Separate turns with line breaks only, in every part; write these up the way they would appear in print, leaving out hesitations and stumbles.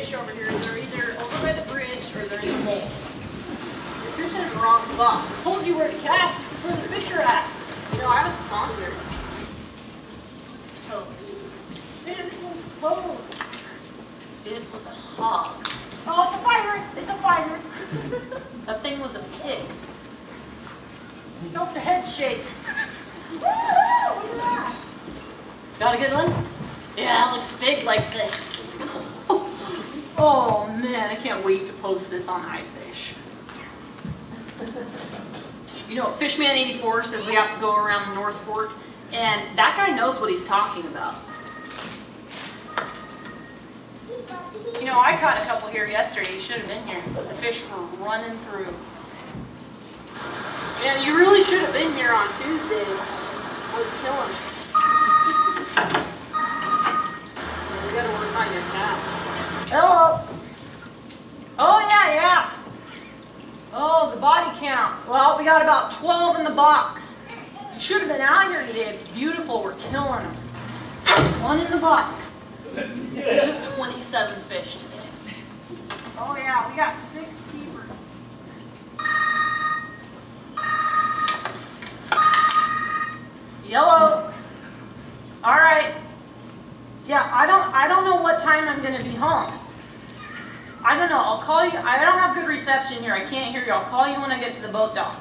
fish over here. They're either over by the bridge or they're in the hole. You're fishing in the wrong spot. I told you where to cast. This is where the fish are at. You know, I was sponsored. Toad. Man, this one's toad. It was a hog. Oh, it's a fighter. It's a fighter. That thing was a pig. Felt the head shake. Woo! Look at that. Got a good one? Yeah, it looks big like this. Oh man, I can't wait to post this on iFish. You know, Fishman 84 says we have to go around the North Fork, and that guy knows what he's talking about. You know, I caught a couple here yesterday. You should have been here. The fish were running through. Man, you really should have been here on Tuesday. I was killing it. You gotta work on your cast. Hello. Oh yeah. Oh, the body count. Well, we got about 12 in the box. You should have been out here today. It's beautiful. We're killing them. One in the box. 27 fish today. Oh yeah, we got 6 keepers. Yellow. All right. Yeah, I don't know what time I'm going to be home. I don't know. I'll call you. I don't have good reception here. I can't hear you. I'll call you when I get to the boat dock.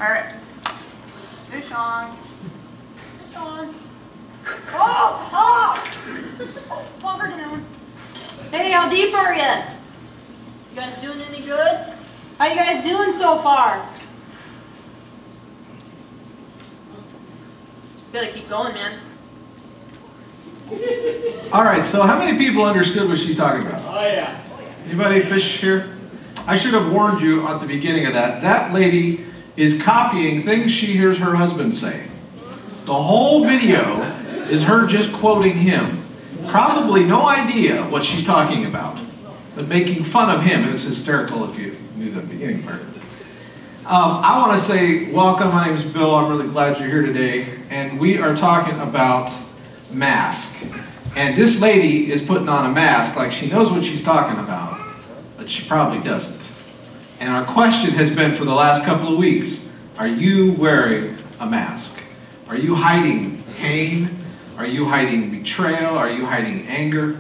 All right. Fish on. Fish on. Oh, it's hot. Oh, flubber down. Hey, how deep are you? You guys doing any good? How you guys doing so far? Gotta keep going, man.
All right, so how many people understood what she's talking about?
Oh, yeah.
Anybody fish here? I should have warned you at the beginning of that. That lady is copying things she hears her husband say. The whole video is her just quoting him. Probably no idea what she's talking about, but making fun of him. It's hysterical if you knew the beginning part. I want to say welcome. My name is Bill. I'm really glad you're here today. And we are talking about mask. And this lady is putting on a mask like she knows what she's talking about, but she probably doesn't. And our question has been for the last couple of weeks, are you wearing a mask? Are you hiding pain? Are you hiding betrayal? Are you hiding anger?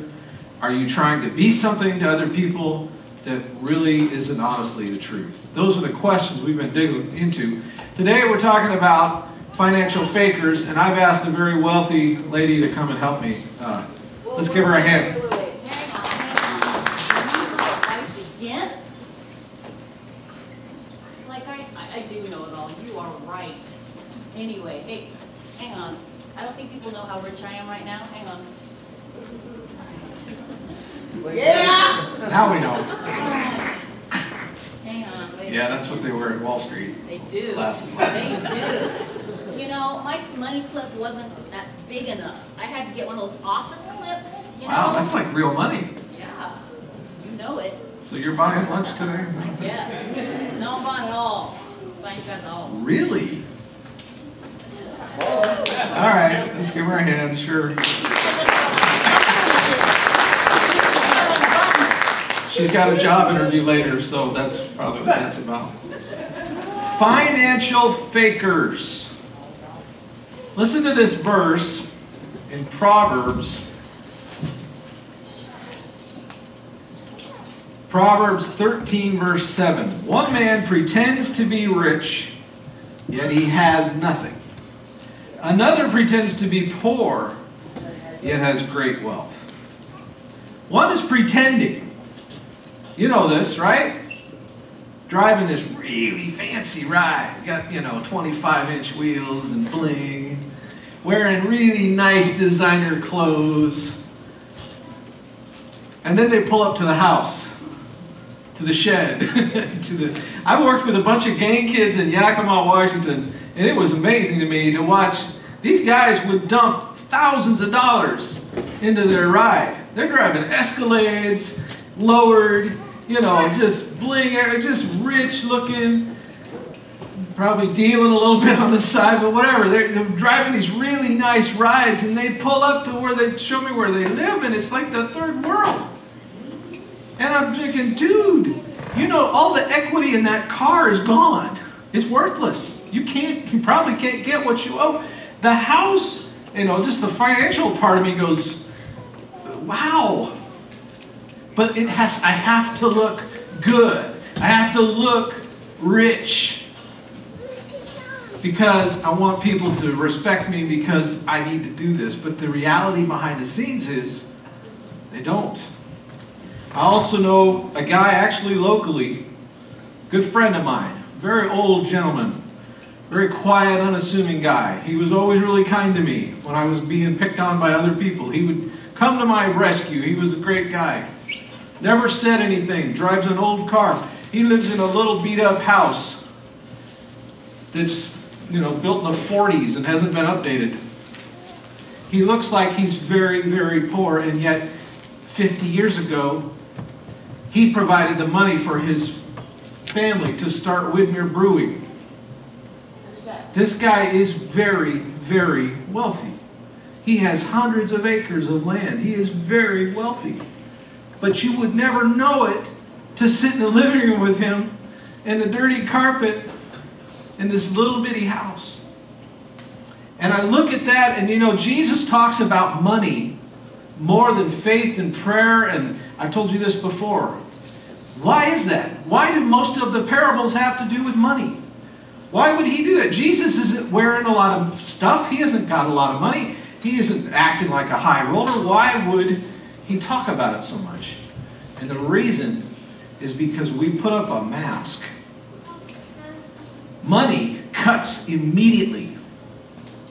Are you trying to be something to other people that really isn't honestly the truth? Those are the questions we've been digging into. Today we're talking about financial fakers, and I've asked a very wealthy lady to come and help me. Let's give her a hand.
Wait. Hang on. Again? Like I do know it all. You are right. Anyway, hey, hang on. I don't think people know how rich I am right now. Hang on.
Yeah!
Now we know.
Hang on. Wait
Yeah, that's what they wear at Wall Street.
They do.
Glasses.
They do. You know, my money clip wasn't that big enough. I had to get one of those office clips, you know.
Wow, that's like real money.
Yeah. You know it.
So you're buying lunch today?
Yes. No, I'm buying it all. Buying you guys all.
Really? All right, let's give her a hand, sure. She's got a job interview later, so that's probably what that's about. Financial fakers. Listen to this verse in Proverbs. Proverbs 13, verse 7. One man pretends to be rich, yet he has nothing. Another pretends to be poor, yet has great wealth. One is pretending. You know this, right? Driving this really fancy ride. Got, 25-inch wheels and bling. Wearing really nice designer clothes. And then they pull up to the house. To the shed. I worked with a bunch of gang kids in Yakima, Washington. And it was amazing to me to watch. These guys would dump thousands of dollars into their ride. They're driving Escalades, lowered, just bling, just rich looking, probably dealing a little bit on the side, but whatever. They're driving these really nice rides, and they pull up to where they show me where they live, and it's like the third world. I'm thinking, dude, you know, all the equity in that car is gone. It's worthless. You probably can't get what you owe. The house, you know, just the financial part of me goes, wow. But I have to look good. I have to look rich. Because I want people to respect me because I need to do this. But the reality behind the scenes is they don't. I also know a guy actually locally, good friend of mine, very old gentleman, very quiet, unassuming guy. He was always really kind to me when I was being picked on by other people. He would come to my rescue. He was a great guy. Never said anything, drives an old car. He lives in a little beat up house that's, you know, built in the 40s and hasn't been updated. He looks like he's very, very poor, and yet 50 years ago, he provided the money for his family to start Widmer Brewing. This guy is very, very wealthy. He has hundreds of acres of land. He is very wealthy. But you would never know it to sit in the living room with him and the dirty carpet in this little bitty house. And I look at that, and you know, Jesus talks about money more than faith and prayer, and I've told you this before. Why is that? Why do most of the parables have to do with money? Why would he do that? Jesus isn't wearing a lot of stuff. He hasn't got a lot of money. He isn't acting like a high roller. Why would he talk about it so much? And the reason is because we put up a mask. Money cuts immediately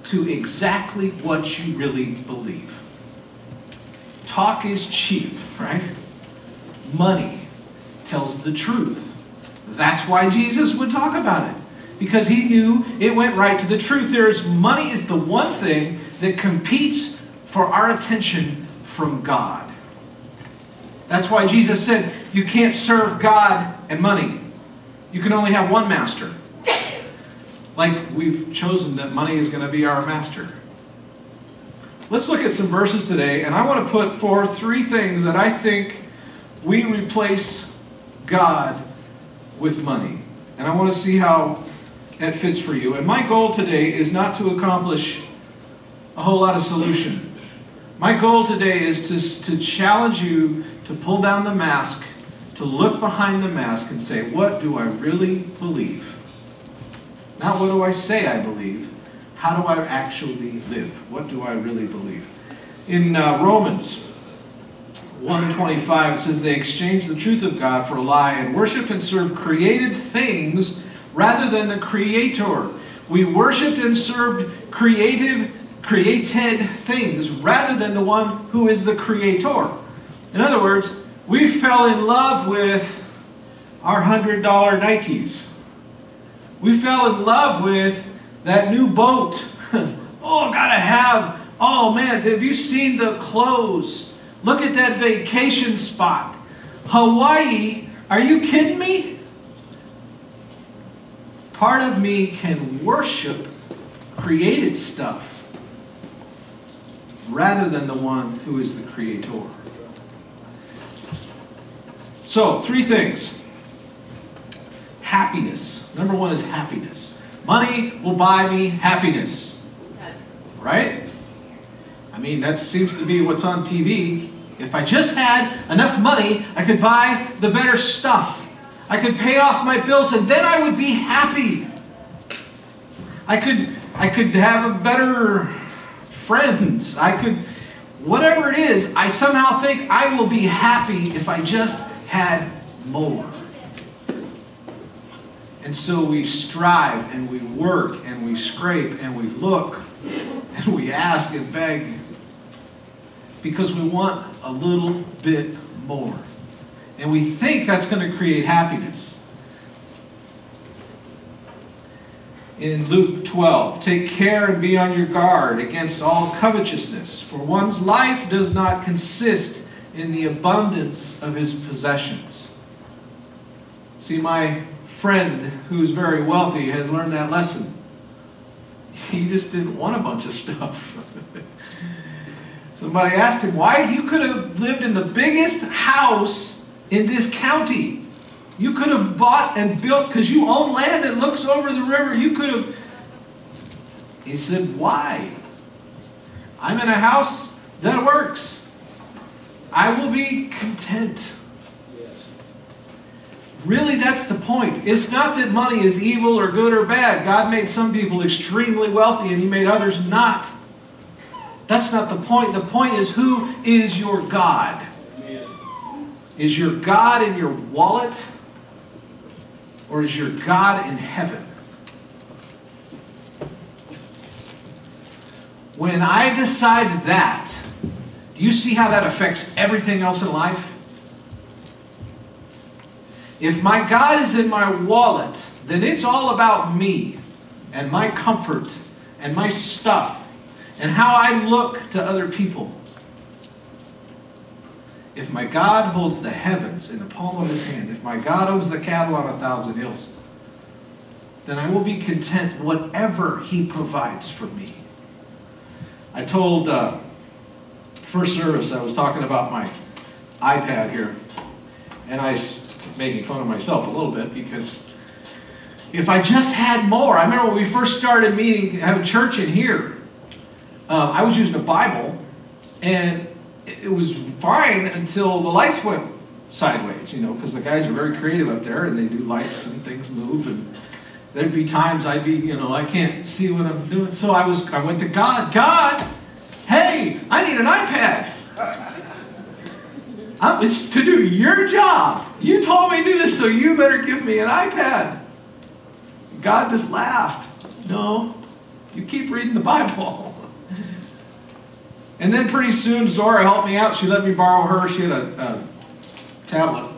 to exactly what you really believe. Talk is cheap, right? Money tells the truth. That's why Jesus would talk about it. Because he knew it went right to the truth. Money is the one thing that competes for our attention from God. That's why Jesus said, you can't serve God and money. You can only have one master. Like we've chosen that money is going to be our master. Let's look at some verses today, and I want to put forth 3 things that I think we replace God with money. And I want to see how that fits for you. And my goal today is not to accomplish a whole lot of solution. My goal today is to challenge you to pull down the mask, to look behind the mask and say, what do I really believe? Not what do I say I believe. How do I actually live? What do I really believe? In Romans 1:25, it says, they exchanged the truth of God for a lie and worshipped and served created things rather than the Creator. We worshipped and served created things rather than the one who is the Creator. In other words, we fell in love with our $100 Nikes. We fell in love with that new boat. Oh, gotta have. Oh man, have you seen the clothes? Look at that vacation spot. Hawaii, are you kidding me? Part of me can worship created stuff rather than the one who is the Creator. So, 3 things. Happiness. Number 1 is happiness. Money will buy me happiness. Right? I mean, that seems to be what's on TV. If I just had enough money, I could buy the better stuff. I could pay off my bills, and then I would be happy. I could have a better friends. Whatever it is, I somehow think I will be happy if I just had more. And so we strive and we work and we scrape and we look and we ask and beg because we want a little bit more. And we think that's going to create happiness. In Luke 12, take care and be on your guard against all covetousness, for one's life does not consist in the abundance of his possessions. See, my friend who's very wealthy has learned that lesson. He just didn't want a bunch of stuff. Somebody asked him, why? You could have lived in the biggest house in this county. You could have bought and built, because you own land that looks over the river. You could have. He said, why? I'm in a house that works. I will be content. Really, that's the point. It's not that money is evil or good or bad. God made some people extremely wealthy and He made others not. That's not the point. The point is, who is your God? Is your God in your wallet? Or is your God in heaven? When I decide that, do you see how that affects everything else in life? If my God is in my wallet, then it's all about me and my comfort and my stuff and how I look to other people. If my God holds the heavens in the palm of His hand, if my God owns the cattle on 1,000 hills, then I will be content whatever He provides for me. I told first service, I was talking about my iPad here, and I was making fun of myself a little bit, because if I just had more. I remember when we first started meeting, having church in here, I was using a Bible, and it was fine until the lights went sideways, you know, because the guys are very creative up there, and they do lights and things move, and there'd be times I'd be, you know, I can't see what I'm doing. So I went to God. God, hey, I need an iPad. It's to do your job. You told me to do this, so you better give me an iPad. God just laughed. No, you keep reading the Bible. And then pretty soon Zora helped me out. She let me borrow her. She had a tablet.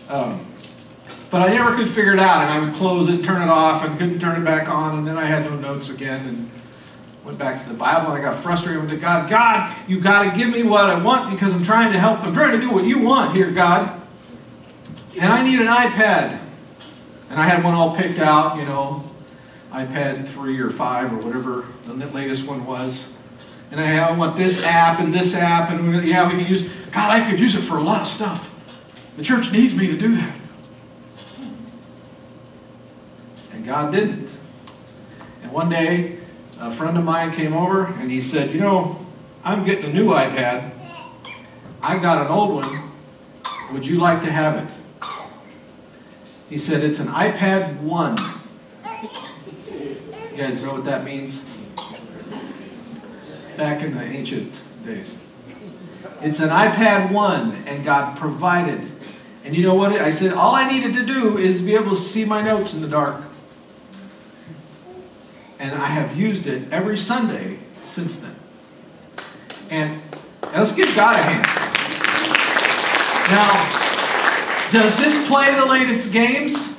But I never could figure it out, and I would close it, turn it off, and couldn't turn it back on, and then I had no notes again, and went back to the Bible, and I got frustrated with God. God, you got to give me what I want, because I'm trying to help. I'm trying to do what you want here, God. And I need an iPad. And I had one all picked out, you know, iPad 3 or 5 or whatever the latest one was. And I want this app, and yeah, we can use, God, I could use it for a lot of stuff. The church needs me to do that. And God didn't. And one day, a friend of mine came over, and he said, you know, I'm getting a new iPad. I've got an old one. Would you like to have it? He said, it's an iPad 1. You guys know what that means? Back in the ancient days. It's an iPad 1, and God provided. And you know what? I said, all I needed to do is be able to see my notes in the dark. And I have used it every Sunday since then. And let's give God a hand. Now, does this play the latest games?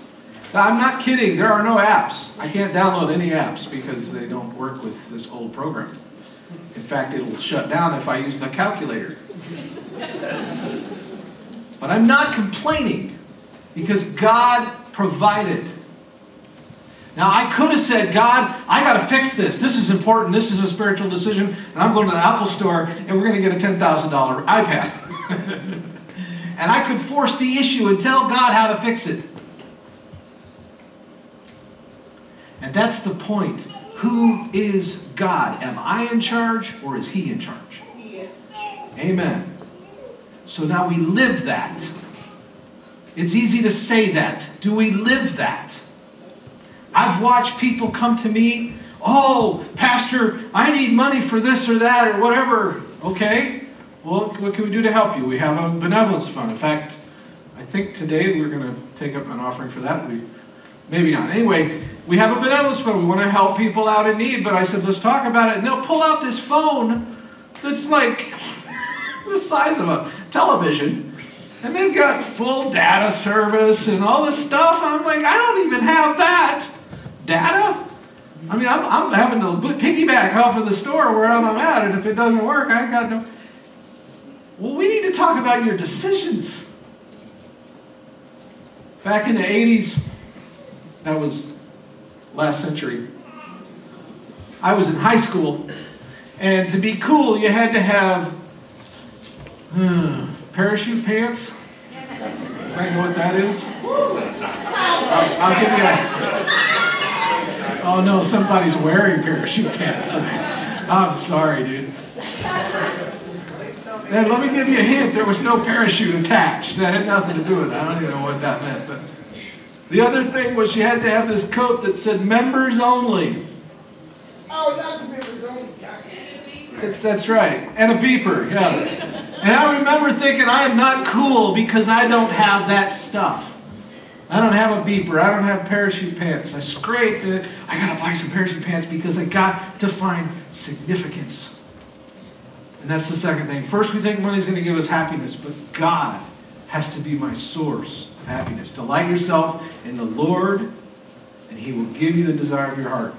I'm not kidding. There are no apps. I can't download any apps because they don't work with this old program. In fact, it'll shut down if I use the calculator. But I'm not complaining, because God provided. Now, I could have said, God, I got to fix this. This is important. This is a spiritual decision. And I'm going to the Apple store, and we're going to get a $10,000 iPad. And I could force the issue and tell God how to fix it. And that's the point. Who is God? Am I in charge, or is He in charge? Yes. Amen. So now we live that. It's easy to say that. Do we live that? I've watched people come to me, oh, Pastor, I need money for this or that or whatever. Okay, well, what can we do to help you? We have a benevolence fund. In fact, I think today we're going to take up an offering for that. Maybe not. Anyway, we have a benevolence fund. We want to help people out in need. But I said, let's talk about it. And they'll pull out this phone that's like the size of a television. And they've got full data service and all this stuff. And I'm like, I don't even have that. Data? I mean, I'm having to piggyback off of the store where I'm at. And if it doesn't work, I've got no... Well, we need to talk about your decisions. Back in the 80s, that was last century, I was in high school, and to be cool, you had to have Parachute pants? I know what that is. I'll give you a... Oh no, somebody's wearing parachute pants. I'm sorry, dude. And let me give you a hint. There was no parachute attached. That had nothing to do with it. I don't even know what that meant. But the other thing was she had to have this coat that said members only.
Oh, that's members only.
That's right. And a beeper, yeah. And I remember thinking, I am not cool because I don't have that stuff. I don't have a beeper. I don't have parachute pants. I scraped it. I got to buy some parachute pants because I got to find significance. And that's the second thing. First, we think money's going to give us happiness, but God has to be my source of happiness. Delight yourself in the Lord, and He will give you the desire of your heart.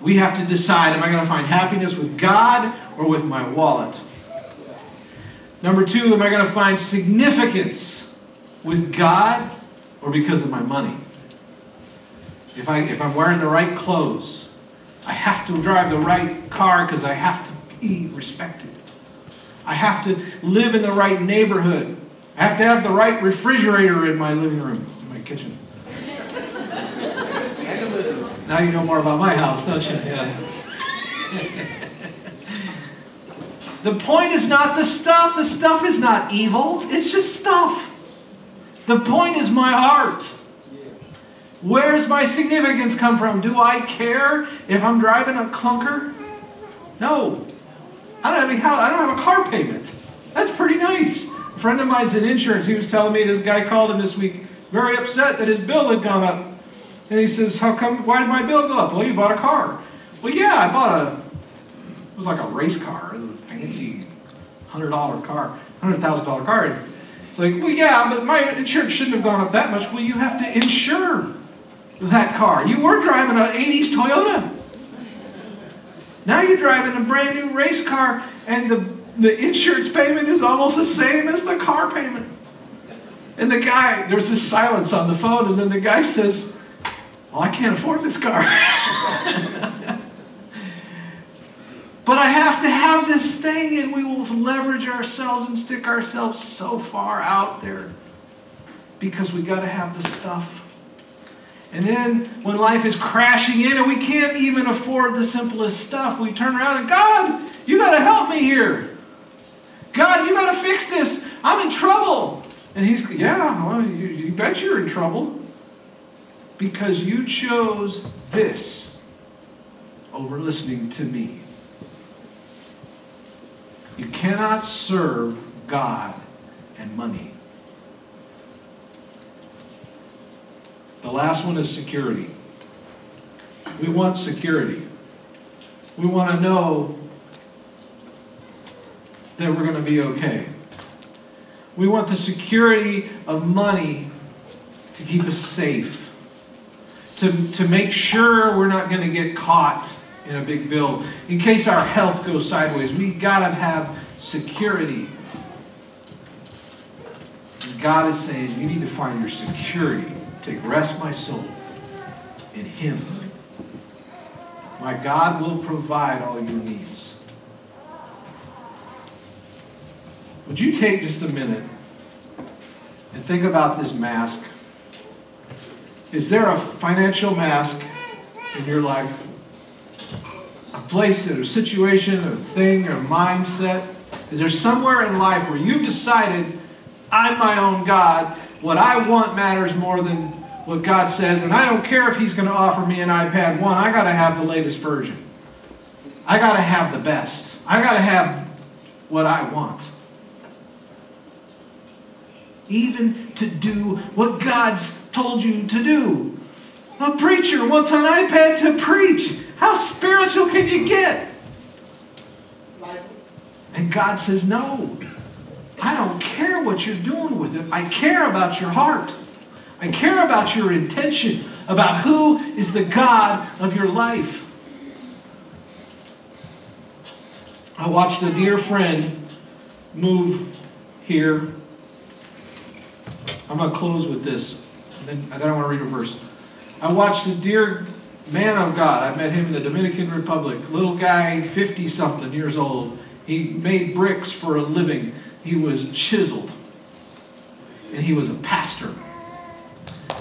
We have to decide, am I going to find happiness with God or with my wallet? Number two, am I going to find significance with God or because of my money? If I'm wearing the right clothes, I have to drive the right car because I have to be respected. I have to live in the right neighborhood. I have to have the right refrigerator in my living room, in my kitchen. Now you know more about my house, don't you? Yeah. The point is not the stuff. The stuff is not evil. It's just stuff. The point is my heart. Where does my significance come from? Do I care if I'm driving a clunker? No. I don't have a car payment. That's pretty nice. A friend of mine's in insurance. He was telling me this guy called him this week, very upset that his bill had gone up. And he says, how come, why did my bill go up? Well, you bought a car. Well, yeah, I bought it was like a race car. It was a fancy $100 car, $100,000 car. And it's like, well, yeah, but my insurance shouldn't have gone up that much. Well, you have to insure that car. You were driving an 80s Toyota. Now you're driving a brand new race car, and the insurance payment is almost the same as the car payment. And the guy, there's this silence on the phone, and then the guy says, well, I can't afford this car. But I have to have this thing, and we will leverage ourselves and stick ourselves so far out there because we got to have the stuff. And then when life is crashing in and we can't even afford the simplest stuff, we turn around and, God, you got to help me here. God, you got to fix this. I'm in trouble. And He's, yeah, well, you bet you're in trouble. Because you chose this over listening to me. You cannot serve God and money. The last one is security. We want security. We want to know that we're going to be okay. We want the security of money to keep us safe. To make sure we're not going to get caught in a big bill. In case our health goes sideways, we got to have security. And God is saying, you need to find your security. Take rest, my soul, in Him. My God will provide all your needs. Would you take just a minute and think about this mask? Is there a financial mask in your life? A place, a situation, a thing, or mindset? Is there somewhere in life where you've decided, I'm my own God, what I want matters more than what God says, and I don't care if He's going to offer me an iPad 1, I got to have the latest version. I got to have the best. I got to have what I want. Even to do what God's told you to do. A preacher wants an iPad to preach. How spiritual can you get? And God says, no. I don't care what you're doing with it. I care about your heart. I care about your intention, about who is the God of your life. I watched a dear friend move here. I'm going to close with this. And then I want to read a verse. I watched a dear man of God. I met him in the Dominican Republic. Little guy, 50-something years old. He made bricks for a living. He was chiseled. And he was a pastor.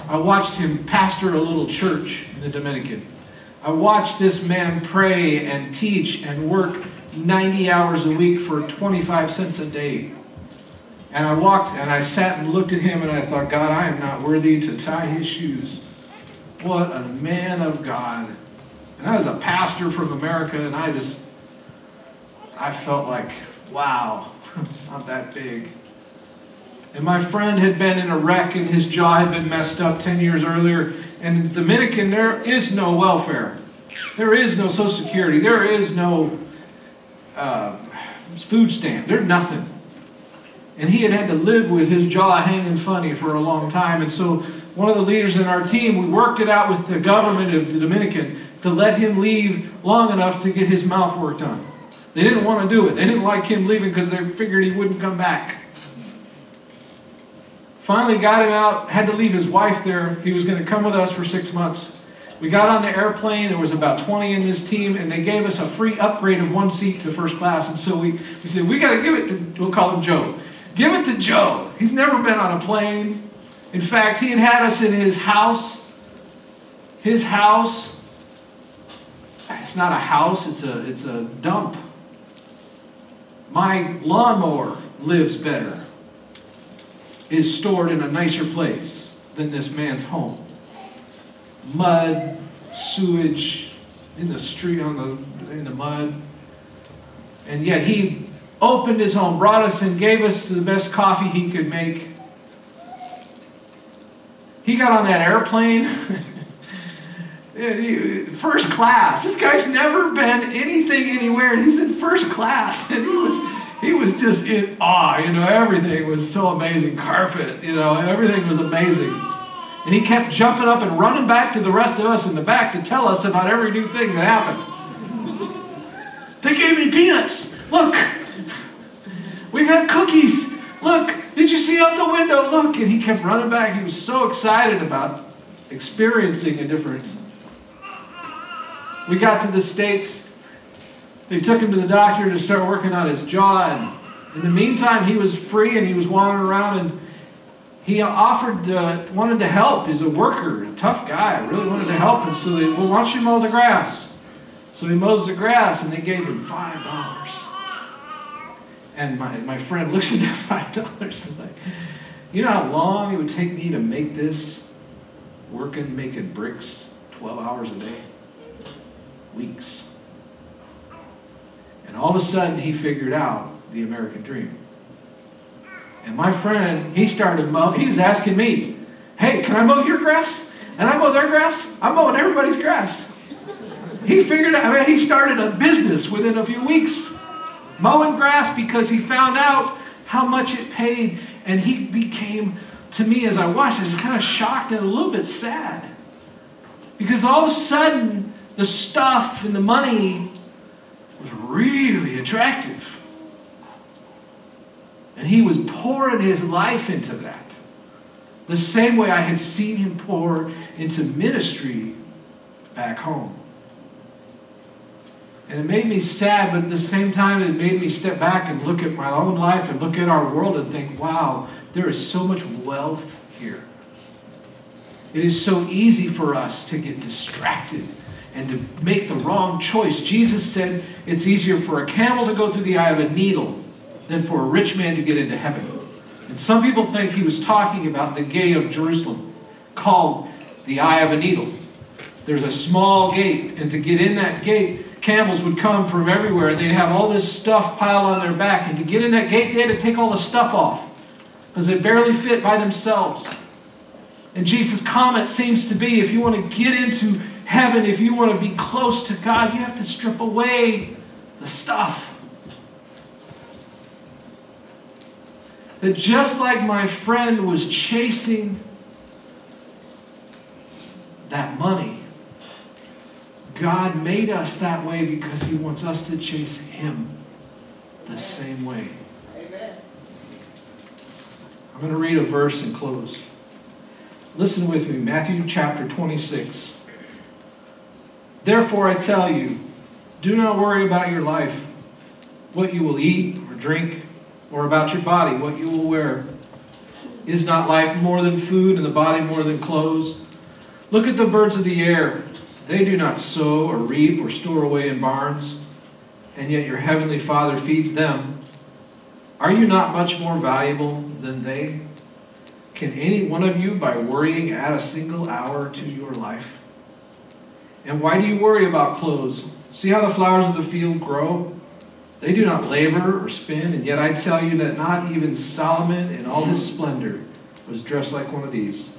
I watched him pastor a little church in the Dominican. I watched this man pray and teach and work 90 hours a week for 25 cents a day. And I sat and looked at him and I thought, God, I am not worthy to tie his shoes. What a man of God. And I was a pastor from America, and I felt like, wow, not that big. And my friend had been in a wreck and his jaw had been messed up 10 years earlier. And in the Dominican, there is no welfare. There is no Social Security. There is no food stamp. There's nothing. And he had to live with his jaw hanging funny for a long time. And so one of the leaders in our team, we worked it out with the government of the Dominican to let him leave long enough to get his mouth worked on. They didn't want to do it. They didn't like him leaving because they figured he wouldn't come back. Finally got him out, had to leave his wife there. He was going to come with us for 6 months. We got on the airplane. There was about 20 in this team, and they gave us a free upgrade of 1 seat to first class. And so we said, we got to give it to, we'll call him Joe. Give it to Joe. He's never been on a plane. In fact, he had us in his house. His house, it's not a house, it's a dump. My lawnmower lives better, is stored in a nicer place than this man's home. Mud, sewage, in the street, in the mud. And yet he opened his home, brought us in, gave us the best coffee he could make. He got on that airplane, first class. This guy's never been anything anywhere, and he's in first class. And he was just in awe. Everything was so amazing. Carpet, everything was amazing. And he kept jumping up and running back to the rest of us in the back to tell us about every new thing that happened. They gave me peanuts. Look. We've had cookies. Look. Did you see out the window? Look. And he kept running back. He was so excited about experiencing a different. We got to the States. They took him to the doctor to start working on his jaw. And in the meantime, he was free and he was wandering around, and he wanted to help. He's a worker, a tough guy, really wanted to help. And so they, well, why don't you mow the grass? So he mows the grass, and they gave him $5. And my friend looks at that $5 and like, you know how long it would take me to make this, making bricks 12 hours a day? Weeks. And all of a sudden, he figured out the American dream. And my friend, he started mowing. He was asking me, hey, can I mow your grass? And I mow their grass? I'm mowing everybody's grass. He figured out, he started a business within a few weeks. Mowing grass because he found out how much it paid. And he became, to me as I watched it, kind of shocked and a little bit sad. Because all of a sudden, the stuff and the money was really attractive. And he was pouring his life into that. The same way I had seen him pour into ministry back home. And it made me sad, but at the same time it made me step back and look at my own life and look at our world and think, wow, there is so much wealth here. It is so easy for us to get distracted and to make the wrong choice. Jesus said it's easier for a camel to go through the eye of a needle than for a rich man to get into heaven. And some people think he was talking about the gate of Jerusalem, called the eye of a needle. There's a small gate, and to get in that gate, camels would come from everywhere, and they'd have all this stuff piled on their back. And to get in that gate, they had to take all the stuff off, because they barely fit by themselves. And Jesus' comment seems to be, if you want to get into heaven, if you want to be close to God, you have to strip away the stuff. That just like my friend was chasing that money, God made us that way because He wants us to chase Him the same way.
Amen.
I'm going to read a verse and close. Listen with me, Matthew chapter 26. Therefore I tell you, do not worry about your life, what you will eat or drink, Or about your body, what you will wear? Is not life more than food, and the body more than clothes? Look at the birds of the air. They do not sow or reap or store away in barns, and yet your heavenly Father feeds them. Are you not much more valuable than they? Can any one of you, by worrying, add a single hour to your life? And why do you worry about clothes? See how the flowers of the field grow? They do not labor or spin, and yet I tell you that not even Solomon in all his splendor was dressed like one of these.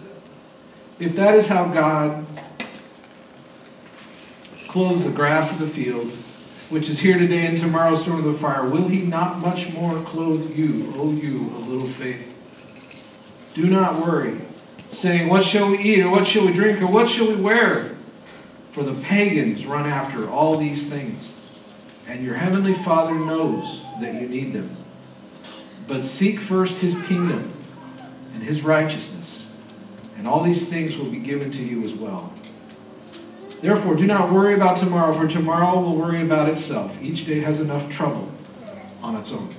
If that is how God clothes the grass of the field, which is here today and tomorrow is thrown into the fire, will he not much more clothe you, O you of little faith? Do not worry, saying, what shall we eat, or what shall we drink, or what shall we wear? For the pagans run after all these things, and your heavenly Father knows that you need them. But seek first his kingdom and his righteousness, and all these things will be given to you as well. Therefore, do not worry about tomorrow, for tomorrow will worry about itself. Each day has enough trouble on its own.